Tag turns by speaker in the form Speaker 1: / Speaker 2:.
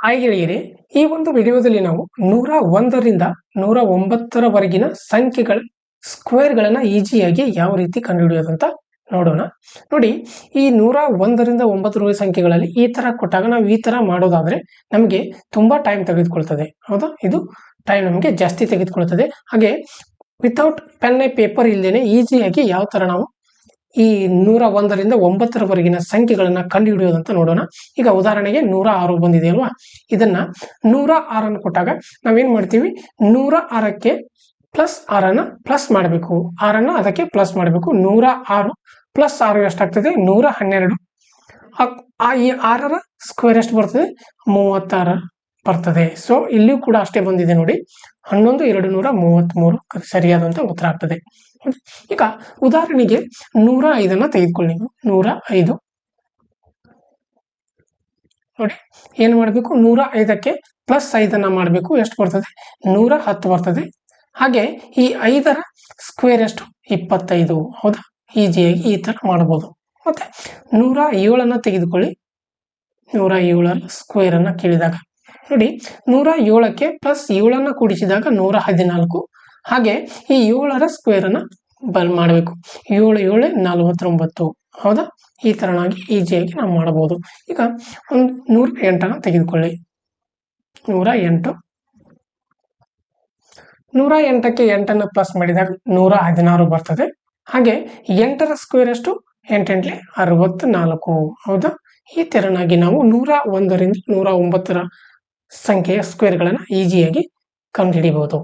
Speaker 1: Hi ಗೆಳೆಯರೇ, ಈ ಒಂದು ವಿಡಿಯೋದಲ್ಲಿ ನಾವು 101ರಿಂದ 109ರವರೆಗಿನ ಸಂಖ್ಯೆಗಳ ಸ್ಕ್ವೇರ್ಗಳನ್ನ ಈಸಿಯಾಗಿ ಯಾವ ರೀತಿ ಕಂಡುಹಿಡಿಯೋದು ಅಂತ ನೋಡೋಣ. ನೋಡಿ, ಈ 101ರಿಂದ 9ರವರೆಗೆ ಸಂಖ್ಯೆಗಳಲ್ಲಿ ಈ ತರ ಕೊಟ್ಟಾಗ ನಾವು ಈ ತರ ಮಾಡೋದಾದ್ರೆ ನಮಗೆ ತುಂಬಾ ಟೈಮ್ ತೆಗೆದುಕೊಳ್ತದೆ. ಹೌದಾ? ಇದು ಟೈಮ್ ನಮಗೆ ಜಾಸ್ತಿ ತೆಗೆದುಕೊಳ್ತದೆ. ಹಾಗೆ ವಿತೌಟ್ ಪೆನ್ ಪೇಪರ್ ಇಲ್ಲದೇನೆ ಈಸಿಯಾಗಿ ಯಾವ ತರ ನಾವು ಈ 101ರಿಂದ 9ರವರೆಗಿನ ಸಂಖ್ಯೆಗಳನ್ನ ಕಂಡುಹಿಡಿಯೋದಂತ ನೋಡೋಣ. ಈಗ ಉದಾಹರಣೆಗೆ 106 ಬಂದಿದೆ ಅಲ್ವಾ? ಇದನ್ನ 106 ಕೊಟ್ಟಾಗ ನಾವೇನ್ ಮಾಡ್ತೀವಿ, 106ಕ್ಕೆ ಪ್ಲಸ್ 6 ಪ್ಲಸ್ ಮಾಡಬೇಕು, 6 ಅದಕ್ಕೆ ಪ್ಲಸ್ ಮಾಡಬೇಕು. 106 ಪ್ಲಸ್ 6 ಎಷ್ಟಾಗ್ತದೆ? 112. ಈ 6ರ ಸ್ಕ್ವೇರ್ ಎಷ್ಟು ಬರ್ತದೆ? 36 ಬರ್ತದೆ. ಸೊ ಇಲ್ಲಿಯೂ ಕೂಡ ಅಷ್ಟೇ ಬಂದಿದೆ ನೋಡಿ, 11 233 ಸರಿಯಾದಂತ ಉತ್ತರ ಆಗ್ತದೆ. ಈಗ ಉದಾಹರಣೆಗೆ 105 ತೆಗೆದುಕೊಳ್ಳಿ. 105 ನೋಡಿ, ಏನ್ ಮಾಡಬೇಕು? 105ಕ್ಕೆ ಪ್ಲಸ್ 5 ಮಾಡಬೇಕು. ಎಷ್ಟು ಬರ್ತದೆ? 110 ಬರ್ತದೆ. ಹಾಗೆ ಈ 5ರ ಸ್ಕ್ವೇರ್ ಎಷ್ಟು? 25. ಹೌದಾ? ಈಸಿಯಾಗಿ ಈ ತರ ಮಾಡಬಹುದು. ಮತ್ತೆ 107 ತೆಗೆದುಕೊಳ್ಳಿ. 107ರ ಸ್ಕ್ವೇರ್ ಅನ್ನ ಕೇಳಿದಾಗ ನೋಡಿ, 107ಕ್ಕೆ ಪ್ಲಸ್ 7 ಕೂಡಿಸಿದಾಗ 114. ಹಾಗೆ ಈ 7ರ ಸ್ಕ್ವೇರ್ ಅನ್ನ ಮಾಡಬೇಕು. 7 7 49. ಹೌದಾ? ಈ ತರನಾಗಿ ಈಸಿಯಾಗಿ ನಾವು ಮಾಡಬಹುದು. ಈಗ ಒಂದು 108 ತೆಗೆದುಕೊಳ್ಳಿ. 108 108ಕ್ಕೆ 8 ಪ್ಲಸ್ ಮಾಡಿದಾಗ 116 ಬರ್ತದೆ. ಹಾಗೆ 8ರ ಸ್ಕ್ವೇರ್ ಎಷ್ಟು? 8 8 64. ಹೌದಾ? ಈ ತರನಾಗಿ ನಾವು 101ರಿಂದ 109ರ ಸಂಖ್ಯೆಯ ಸ್ಕ್ವೇರ್ಗಳನ್ನ ಈಸಿಯಾಗಿ ಕಂಡುಹಿಡಿಯಬಹುದು.